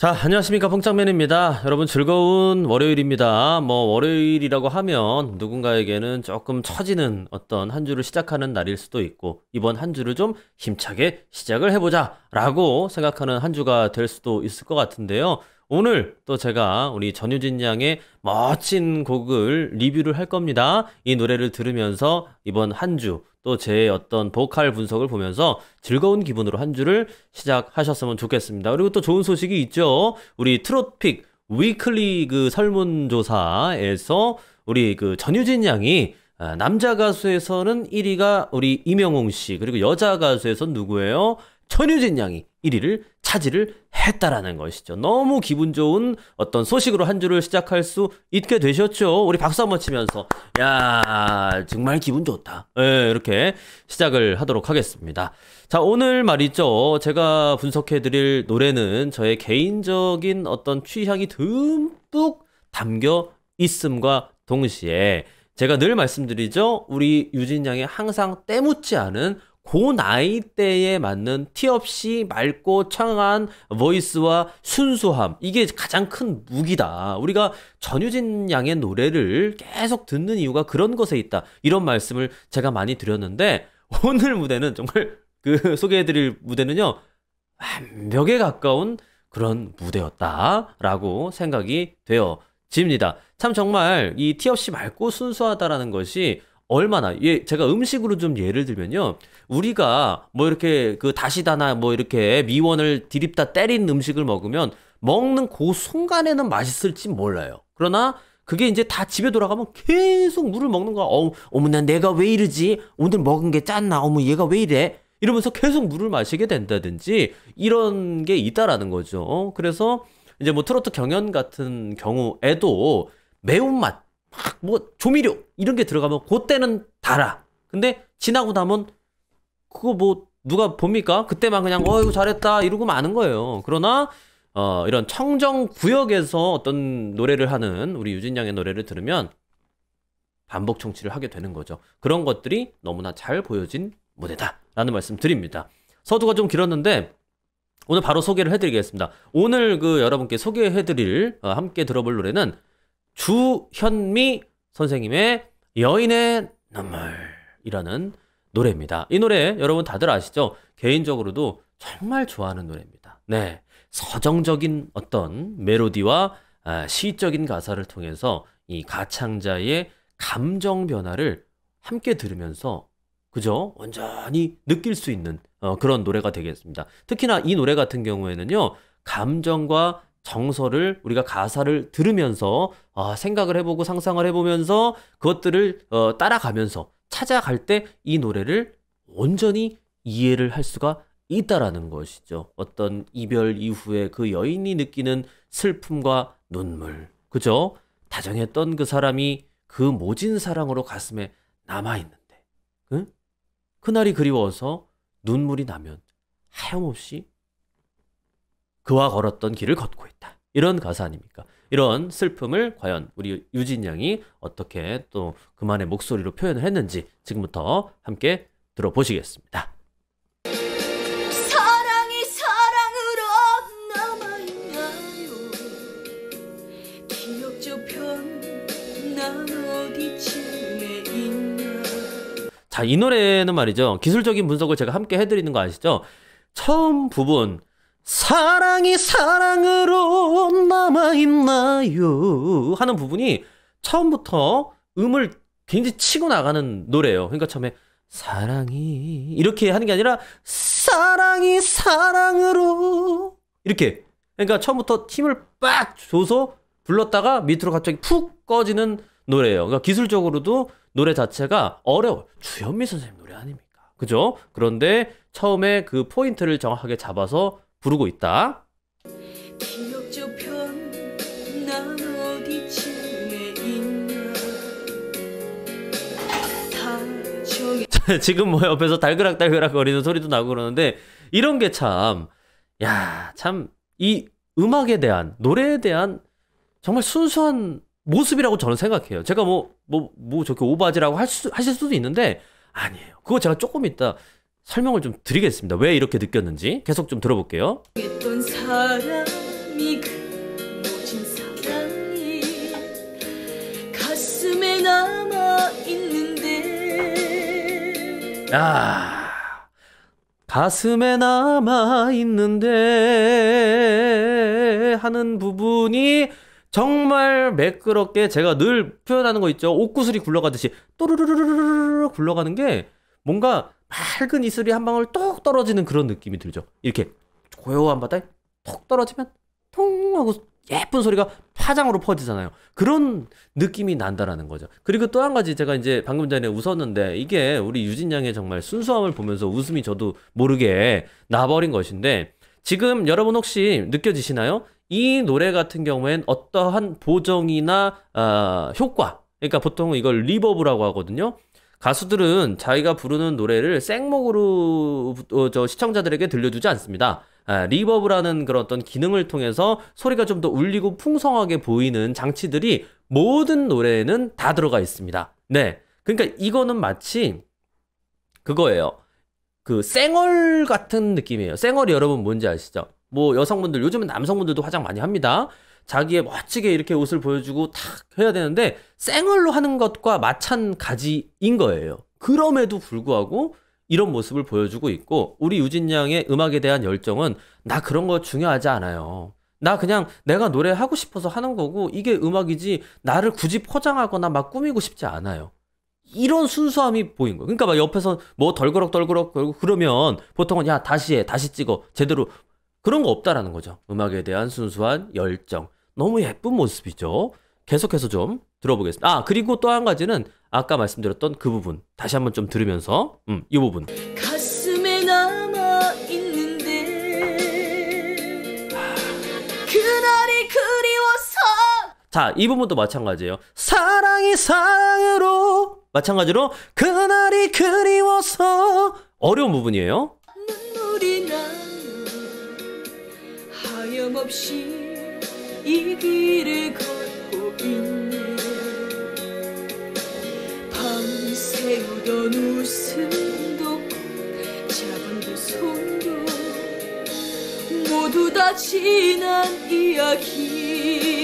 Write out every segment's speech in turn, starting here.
자, 안녕하십니까. 뽕짱맨입니다. 여러분 즐거운 월요일입니다. 월요일이라고 하면 누군가에게는 조금 처지는 어떤 한 주를 시작하는 날일 수도 있고, 이번 한 주를 좀 힘차게 시작을 해보자 라고 생각하는 한 주가 될 수도 있을 것 같은데요. 오늘 또 제가 우리 전유진 양의 멋진 곡을 리뷰를 할 겁니다. 이 노래를 들으면서 이번 한 주, 또 제 어떤 보컬 분석을 보면서 즐거운 기분으로 한 주를 시작하셨으면 좋겠습니다. 그리고 또 좋은 소식이 있죠. 우리 트롯픽 위클리 그 설문조사에서 우리 그 전유진 양이 남자 가수에서는 1위가 우리 임영웅 씨, 그리고 여자 가수에서는 누구예요? 전유진 양이 1위를 차지를 했다라는 것이죠. 너무 기분 좋은 어떤 소식으로 한 주를 시작할 수 있게 되셨죠. 우리 박수 한번 치면서 야, 정말 기분 좋다. 네, 이렇게 시작을 하도록 하겠습니다. 자, 오늘 말이죠. 제가 분석해드릴 노래는 저의 개인적인 어떤 취향이 듬뿍 담겨 있음과 동시에 제가 늘 말씀드리죠. 우리 유진 양의 항상 때묻지 않은 그 나이대에 맞는 티 없이 맑고 청아한 보이스와 순수함, 이게 가장 큰 무기다. 우리가 전유진 양의 노래를 계속 듣는 이유가 그런 것에 있다, 이런 말씀을 제가 많이 드렸는데, 오늘 무대는 정말 그 소개해드릴 무대는요, 완벽에 가까운 그런 무대였다라고 생각이 되어집니다. 참 정말 이 티 없이 맑고 순수하다라는 것이 얼마나, 제가 음식으로 좀 예를 들면요, 우리가 뭐 이렇게 그 다시다나 뭐 이렇게 미원을 디립다 때린 음식을 먹으면 먹는 그 순간에는 맛있을지 몰라요. 그러나 그게 이제 다 집에 돌아가면 계속 물을 먹는 거야. 어머나 내가 왜 이러지? 오늘 먹은 게 짰나? 어머 얘가 왜 이래? 이러면서 계속 물을 마시게 된다든지 이런 게 있다라는 거죠. 그래서 이제 뭐 트로트 경연 같은 경우에도 매운맛, 뭐 조미료 이런 게 들어가면 그때는 달아. 근데 지나고 나면 그거 뭐 누가 봅니까? 그때만 그냥 이거 잘했다 이러고 마는 거예요. 그러나 이런 청정 구역에서 어떤 노래를 하는 우리 유진 양의 노래를 들으면 반복 청취를 하게 되는 거죠. 그런 것들이 너무나 잘 보여진 무대다라는 말씀 드립니다. 서두가 좀 길었는데 오늘 바로 소개를 해드리겠습니다. 오늘 그 여러분께 소개해드릴 함께 들어볼 노래는 주현미 선생님의 여인의 눈물이라는 노래입니다. 이 노래 여러분 다들 아시죠? 개인적으로도 정말 좋아하는 노래입니다. 네, 서정적인 어떤 멜로디와 시적인 가사를 통해서 이 가창자의 감정 변화를 함께 들으면서 그죠? 완전히 느낄 수 있는 그런 노래가 되겠습니다. 특히나 이 노래 같은 경우에는요, 감정과 정서를 우리가 가사를 들으면서 생각을 해보고 상상을 해보면서 그것들을 따라가면서 찾아갈 때 이 노래를 온전히 이해를 할 수가 있다라는 것이죠. 어떤 이별 이후에 그 여인이 느끼는 슬픔과 눈물, 그죠? 다정했던 그 사람이 그 모진 사랑으로 가슴에 남아있는데, 응? 그날이 그리워서 눈물이 나면 하염없이 그와 걸었던 길을 걷고 있다, 이런 가사 아닙니까? 이런 슬픔을 과연 우리 유진 양이 어떻게 또 그만의 목소리로 표현을 했는지 지금부터 함께 들어보시겠습니다. 사랑이 사랑으로 남아있나요? 기억 저편 난 어디쯤에 있나? 자, 이 노래는 말이죠, 기술적인 분석을 제가 함께 해드리는 거 아시죠? 처음 부분 사랑이 사랑으로 남아있나요? 하는 부분이 처음부터 음을 굉장히 치고 나가는 노래예요. 그러니까 처음에 사랑이 이렇게 하는 게 아니라 사랑이 사랑으로 이렇게, 그러니까 처음부터 힘을 빡 줘서 불렀다가 밑으로 갑자기 푹 꺼지는 노래예요. 그러니까 기술적으로도 노래 자체가 어려워요. 주현미 선생님 노래 아닙니까? 그죠? 그런데 처음에 그 포인트를 정확하게 잡아서 부르고 있다. 기억 저편 난 어디쯤에 있나? 지금 뭐 옆에서 달그락달그락 거리는 소리도 나고 그러는데, 이런 게 참, 참 이 음악에 대한, 노래에 대한 정말 순수한 모습이라고 저는 생각해요. 제가 저렇게 오바지라고 하실 수도 있는데 아니에요. 그거 제가 조금 이따 설명을 좀 드리겠습니다. 왜 이렇게 느꼈는지 계속 좀 들어볼게요. 했던 사람이 네 그 모진 사랑이 가슴에 남아있는데. 야, 가슴에 남아있는데 하는 부분이 정말 매끄럽게 제가 늘 표현하는 거 있죠. 옥구슬이 굴러가듯이 또르르르르르 굴러가는 게 뭔가 맑은 이슬이 한 방울 똑 떨어지는 그런 느낌이 들죠. 이렇게 고요한 바다에 톡 떨어지면 통 하고 예쁜 소리가 파장으로 퍼지잖아요. 그런 느낌이 난다라는 거죠. 그리고 또 한 가지 제가 이제 방금 전에 웃었는데 이게 우리 유진 양의 정말 순수함을 보면서 웃음이 저도 모르게 나버린 것인데 지금 여러분 혹시 느껴지시나요? 이 노래 같은 경우엔 어떠한 보정이나 효과, 그러니까 보통 이걸 리버브라고 하거든요. 가수들은 자기가 부르는 노래를 생목으로 저 시청자들에게 들려주지 않습니다. 리버브라는 그런 어떤 기능을 통해서 소리가 좀 더 울리고 풍성하게 보이는 장치들이 모든 노래에는 다 들어가 있습니다. 네. 그러니까 이거는 마치 그거예요. 그 쌩얼 같은 느낌이에요. 쌩얼이 여러분 뭔지 아시죠? 뭐 여성분들, 요즘은 남성분들도 화장 많이 합니다. 자기의 멋지게 이렇게 옷을 보여주고 탁 해야 되는데 쌩얼로 하는 것과 마찬가지인 거예요. 그럼에도 불구하고 이런 모습을 보여주고 있고 우리 유진 양의 음악에 대한 열정은 나 그런 거 중요하지 않아요. 나 그냥 내가 노래하고 싶어서 하는 거고 이게 음악이지 나를 굳이 포장하거나 막 꾸미고 싶지 않아요. 이런 순수함이 보인 거예요. 그러니까 막 옆에서 뭐 덜그럭 그러면 보통은 야 다시 해, 다시 찍어, 제대로 그런 거 없다라는 거죠. 음악에 대한 순수한 열정. 너무 예쁜 모습이죠. 계속해서 좀 들어보겠습니다. 그리고 또 한 가지는 아까 말씀드렸던 그 부분 다시 한번 좀 들으면서 이 부분. 가슴에 남아있는데 그날이 그리워서. 자, 이 부분도 마찬가지예요. 사랑이 사랑으로 마찬가지로 그날이 그리워서 어려운 부분이에요. 눈물이 나요 하염없이 이 길을 걷고 있네. 밤새우던 웃음도 작은 두 손도 모두 다 지난 이야기.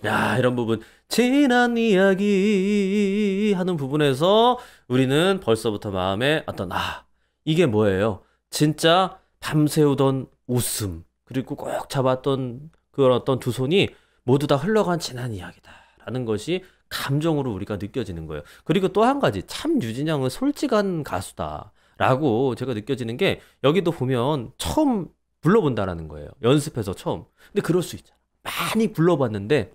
야, 이런 부분 지난 이야기 하는 부분에서 우리는 벌써부터 마음에 어떤 이게 뭐예요? 진짜 밤새우던 웃음 그리고 꼭 잡았던 그런 어떤 두 손이 모두 다 흘러간 지난 이야기다라는 것이 감정으로 우리가 느껴지는 거예요. 그리고 또 한 가지 참 유진 양은 솔직한 가수다라고 제가 느껴지는 게 여기도 보면 처음 불러본다라는 거예요. 연습해서 처음. 근데 그럴 수 있잖아. 많이 불러봤는데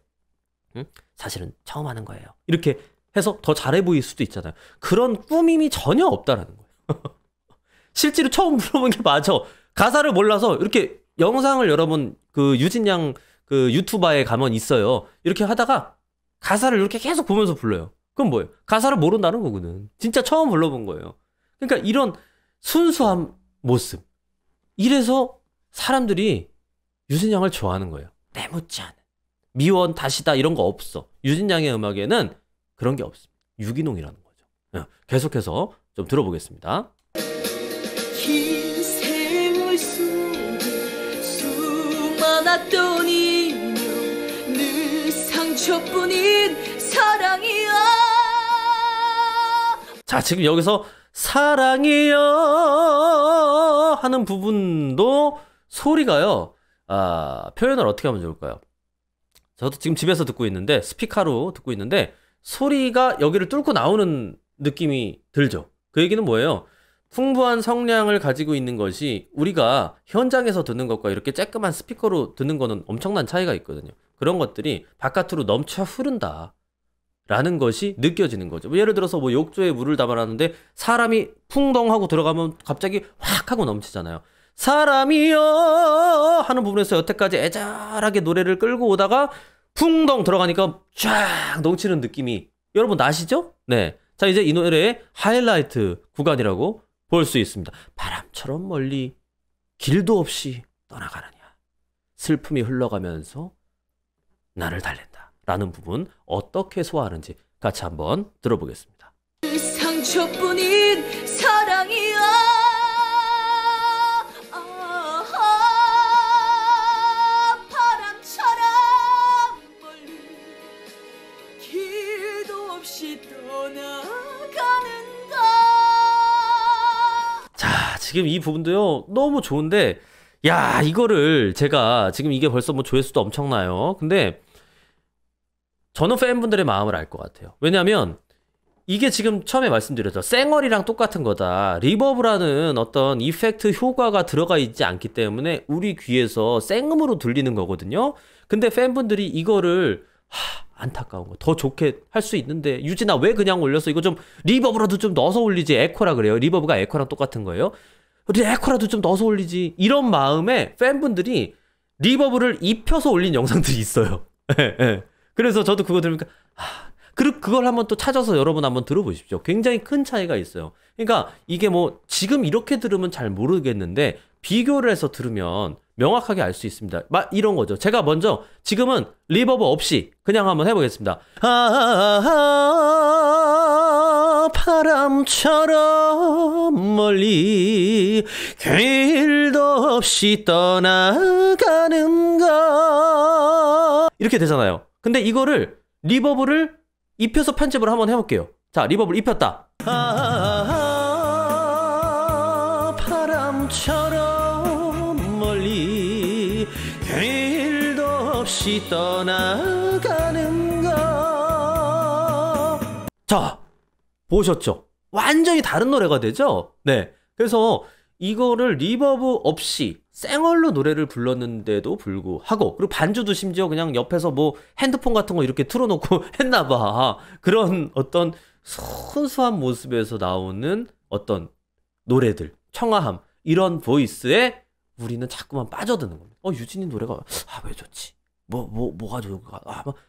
사실은 처음 하는 거예요. 이렇게 해서 더 잘해 보일 수도 있잖아요. 그런 꾸밈이 전혀 없다라는 거예요. 실제로 처음 불러본 게 맞아. 가사를 몰라서 이렇게 영상을 여러분 그 유진 양 그 유튜버에 가면 있어요. 이렇게 하다가 가사를 이렇게 계속 보면서 불러요. 그럼 뭐예요? 가사를 모른다는 거거든. 진짜 처음 불러본 거예요. 그러니까 이런 순수한 모습. 이래서 사람들이 유진 양을 좋아하는 거예요. 내묻지 않은. 미원, 다시다 이런 거 없어. 유진 양의 음악에는 그런 게 없습니다. 유기농이라는 거죠. 계속해서 좀 들어보겠습니다. 긴 세월 속에 수많았던 인연 늘 상처뿐인 사랑이야. 자, 지금 여기서 사랑이여 하는 부분도 소리가요. 표현을 어떻게 하면 좋을까요? 저도 지금 집에서 듣고 있는데 스피커로 듣고 있는데 소리가 여기를 뚫고 나오는 느낌이 들죠. 그 얘기는 뭐예요? 풍부한 성량을 가지고 있는 것이 우리가 현장에서 듣는 것과 이렇게 쬐끄만 스피커로 듣는 거는 엄청난 차이가 있거든요. 그런 것들이 바깥으로 넘쳐 흐른다 라는 것이 느껴지는 거죠. 예를 들어서 뭐 욕조에 물을 담아놨는데 사람이 풍덩하고 들어가면 갑자기 확 하고 넘치잖아요. 사람이여 하는 부분에서 여태까지 애절하게 노래를 끌고 오다가 풍덩 들어가니까 쫙 넘치는 느낌이 여러분 나시죠? 네. 자, 이제 이 노래의 하이라이트 구간이라고 볼 수 있습니다. 바람처럼 멀리 길도 없이 떠나가느냐. 슬픔이 흘러가면서 나를 달랜다. 라는 부분 어떻게 소화하는지 같이 한번 들어보겠습니다. 상처뿐인 사랑이야. 지금 이 부분도요, 너무 좋은데, 야, 이거를 제가 지금 이게 벌써 뭐 조회수도 엄청나요. 근데 저는 팬분들의 마음을 알 것 같아요. 왜냐면 이게 지금 처음에 말씀드렸죠. 쌩얼이랑 똑같은 거다. 리버브라는 어떤 이펙트 효과가 들어가 있지 않기 때문에 우리 귀에서 쌩음으로 들리는 거거든요. 근데 팬분들이 이거를 안타까운 거. 더 좋게 할 수 있는데 유진아 왜 그냥 올렸어? 이거 좀 리버브라도 좀 넣어서 올리지. 에코라 그래요. 리버브가 에코랑 똑같은 거예요. 에코라도 좀 넣어서 올리지. 이런 마음에 팬분들이 리버브를 입혀서 올린 영상들이 있어요. 그래서 저도 그거 들으니까 그걸 한번 또 찾아서 여러분 한번 들어보십시오. 굉장히 큰 차이가 있어요. 그러니까 이게 뭐 지금 이렇게 들으면 잘 모르겠는데 비교를 해서 들으면 명확하게 알 수 있습니다. 이런 거죠. 제가 먼저 지금은 리버브 없이 그냥 한번 해보겠습니다. 바람처럼 멀리 길도 없이 떠나가는가 이렇게 되잖아요. 근데 이거를 리버브를 입혀서 편집을 한번 해볼게요. 자, 리버브를 입혔다. 바람처럼 멀리 길도 없이 떠나가는가. 자, 보셨죠? 완전히 다른 노래가 되죠? 네. 그래서 이거를 리버브 없이 쌩얼로 노래를 불렀는데도 불구하고, 그리고 반주도 심지어 그냥 옆에서 뭐 핸드폰 같은 거 이렇게 틀어놓고 했나봐. 그런 어떤 순수한 모습에서 나오는 어떤 노래들, 청아함, 이런 보이스에 우리는 자꾸만 빠져드는 겁니다. 유진이 노래가 왜 좋지? 뭐가 좋을까?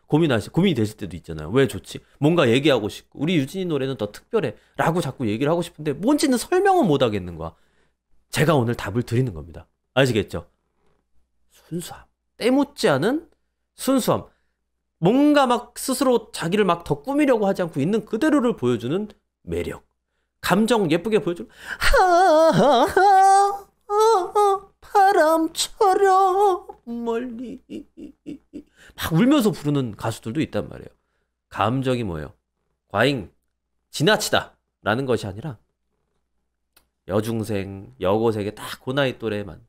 고민이 되실 때도 있잖아요. 왜 좋지? 뭔가 얘기하고 싶고, 우리 유진이 노래는 더 특별해 라고 자꾸 얘기를 하고 싶은데 뭔지는 설명은 못 하겠는 거야. 제가 오늘 답을 드리는 겁니다. 아시겠죠? 순수함. 때묻지 않은 순수함. 뭔가 막 스스로 자기를 막 더 꾸미려고 하지 않고 있는 그대로를 보여주는 매력. 감정 예쁘게 보여주는 바람처럼 멀리 막 울면서 부르는 가수들도 있단 말이에요. 감정이 뭐예요? 과잉, 지나치다 라는 것이 아니라 여중생, 여고생의 딱 그 나이 또래만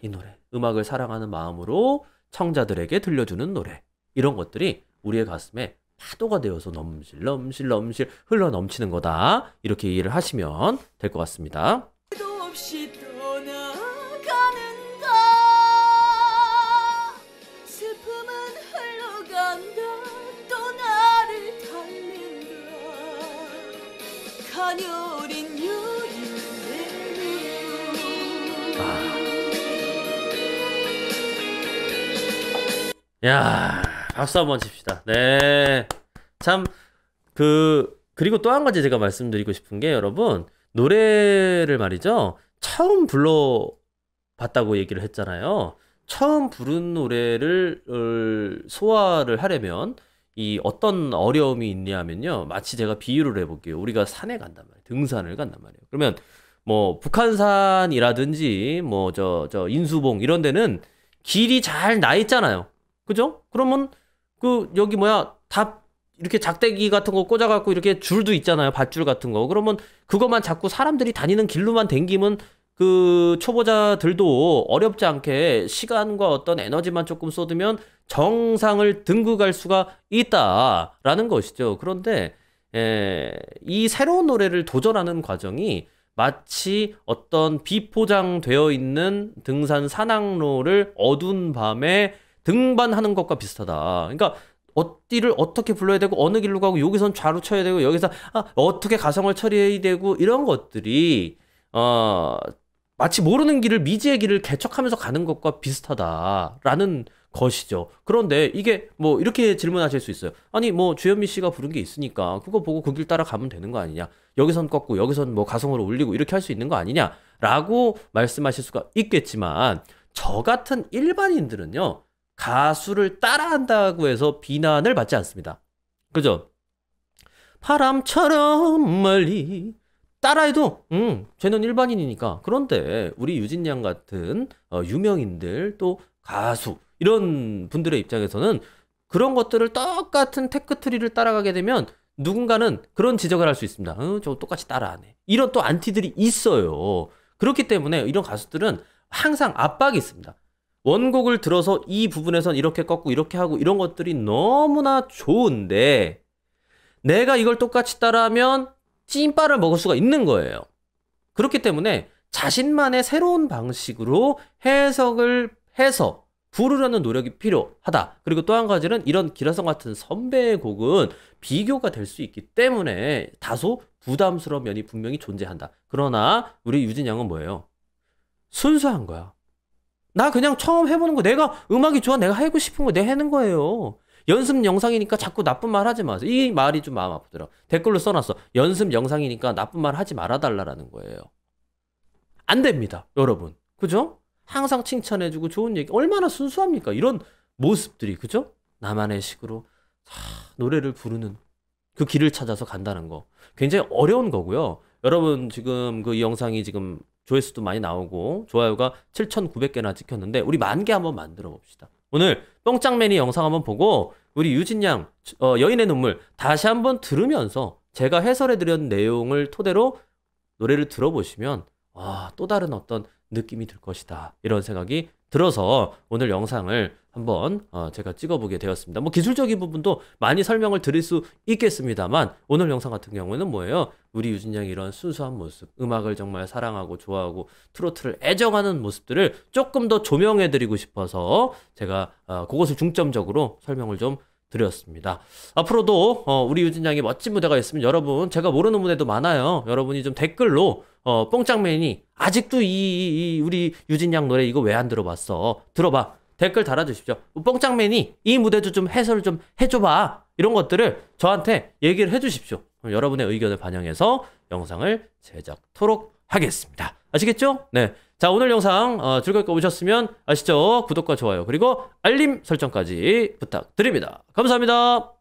이 노래, 음악을 사랑하는 마음으로 청자들에게 들려주는 노래, 이런 것들이 우리의 가슴에 파도가 되어서 넘실 흘러 넘치는 거다. 이렇게 이해를 하시면 될 것 같습니다. 없이 떠나가는가. 슬픔은 흘러간다. 또 나를 닮는다. 가녀린 여인의 야, 박수 한번 칩시다. 네. 참, 그리고 또 한 가지 제가 말씀드리고 싶은 게, 여러분, 노래를 말이죠. 처음 불러봤다고 얘기를 했잖아요. 처음 부른 노래를 소화를 하려면 이 어떤 어려움이 있냐면요. 마치 제가 비유를 해볼게요. 우리가 산에 간단 말이에요. 등산을 간단 말이에요. 그러면 뭐 북한산이라든지 뭐 저 인수봉 이런 데는 길이 잘 나 있잖아요. 그죠? 그러면 여기 다 이렇게 작대기 같은 거 꽂아갖고 이렇게 줄도 있잖아요. 밧줄 같은 거. 그러면 그것만 자꾸 사람들이 다니는 길로만 댕기면 그 초보자들도 어렵지 않게 시간과 어떤 에너지만 조금 쏟으면 정상을 등극할 수가 있다라는 것이죠. 그런데 이 새로운 노래를 도전하는 과정이 마치 어떤 비포장되어 있는 등산 산악로를 어두운 밤에 등반하는 것과 비슷하다. 그러니까 어디를 어떻게 불러야 되고 어느 길로 가고 여기선 좌로 쳐야 되고 여기서 어떻게 가성을 처리해야 되고 이런 것들이 마치 모르는 길을 미지의 길을 개척하면서 가는 것과 비슷하다라는 것이죠. 그런데 이게 뭐 이렇게 질문하실 수 있어요. 아니 뭐 주현미 씨가 부른 게 있으니까 그거 보고 그 길 따라 가면 되는 거 아니냐? 여기선 꺾고 여기선 뭐 가성으로 올리고 이렇게 할 수 있는 거 아니냐라고 말씀하실 수가 있겠지만 저 같은 일반인들은요. 가수를 따라한다고 해서 비난을 받지 않습니다. 그죠? 바람처럼 멀리 따라해도 쟤는 일반인이니까. 그런데 우리 유진 양 같은 유명인들 또 가수 이런 분들의 입장에서는 그런 것들을 똑같은 테크트리를 따라가게 되면 누군가는 그런 지적을 할 수 있습니다. 저 똑같이 따라하네. 이런 또 안티들이 있어요. 그렇기 때문에 이런 가수들은 항상 압박이 있습니다. 원곡을 들어서 이 부분에선 이렇게 꺾고 이렇게 하고 이런 것들이 너무나 좋은데 내가 이걸 똑같이 따라하면 찐빠를 먹을 수가 있는 거예요. 그렇기 때문에 자신만의 새로운 방식으로 해석을 해서 부르려는 노력이 필요하다. 그리고 또 한 가지는 이런 기라성 같은 선배의 곡은 비교가 될 수 있기 때문에 다소 부담스러운 면이 분명히 존재한다. 그러나 우리 유진 양은 뭐예요? 순수한 거야. 나 그냥 처음 해보는 거, 내가 음악이 좋아, 내가 하고 싶은 거 내가 하는 거예요. 연습 영상이니까 자꾸 나쁜 말 하지 마세요. 이 말이 좀 마음 아프더라. 댓글로 써놨어. 연습 영상이니까 나쁜 말 하지 말아달라는 거예요. 안 됩니다, 여러분. 그죠? 항상 칭찬해주고 좋은 얘기. 얼마나 순수합니까? 이런 모습들이, 그죠? 나만의 식으로 노래를 부르는 그 길을 찾아서 간다는 거. 굉장히 어려운 거고요. 여러분, 지금 이 영상이 지금 조회수도 많이 나오고 좋아요가 7,900개나 찍혔는데 우리 10,000개 한번 만들어 봅시다. 오늘 뽕짱맨이 영상 한번 보고 우리 유진 양 여인의 눈물 다시 한번 들으면서 제가 해설해드린 내용을 토대로 노래를 들어보시면 또 다른 어떤 느낌이 들 것이다. 이런 생각이 들어서 오늘 영상을 한번 제가 찍어보게 되었습니다. 뭐 기술적인 부분도 많이 설명을 드릴 수 있겠습니다만 오늘 영상 같은 경우에는 뭐예요? 우리 유진 양이 이런 순수한 모습, 음악을 정말 사랑하고 좋아하고 트로트를 애정하는 모습들을 조금 더 조명해드리고 싶어서 제가 그것을 중점적으로 설명을 좀 드렸습니다. 앞으로도 우리 유진 양의 멋진 무대가 있으면 여러분, 제가 모르는 무대도 많아요. 여러분이 좀 댓글로 뽕짱맨이 아직도 이 우리 유진 양 노래 이거 왜 안 들어봤어? 들어봐. 댓글 달아주십시오. 뽕짱맨이 이 무대도 좀 해설 좀 해줘봐. 이런 것들을 저한테 얘기를 해주십시오. 그럼 여러분의 의견을 반영해서 영상을 제작토록 하겠습니다. 아시겠죠? 네. 자, 오늘 영상 즐겁게 보셨으면 아시죠? 구독과 좋아요 그리고 알림 설정까지 부탁드립니다. 감사합니다.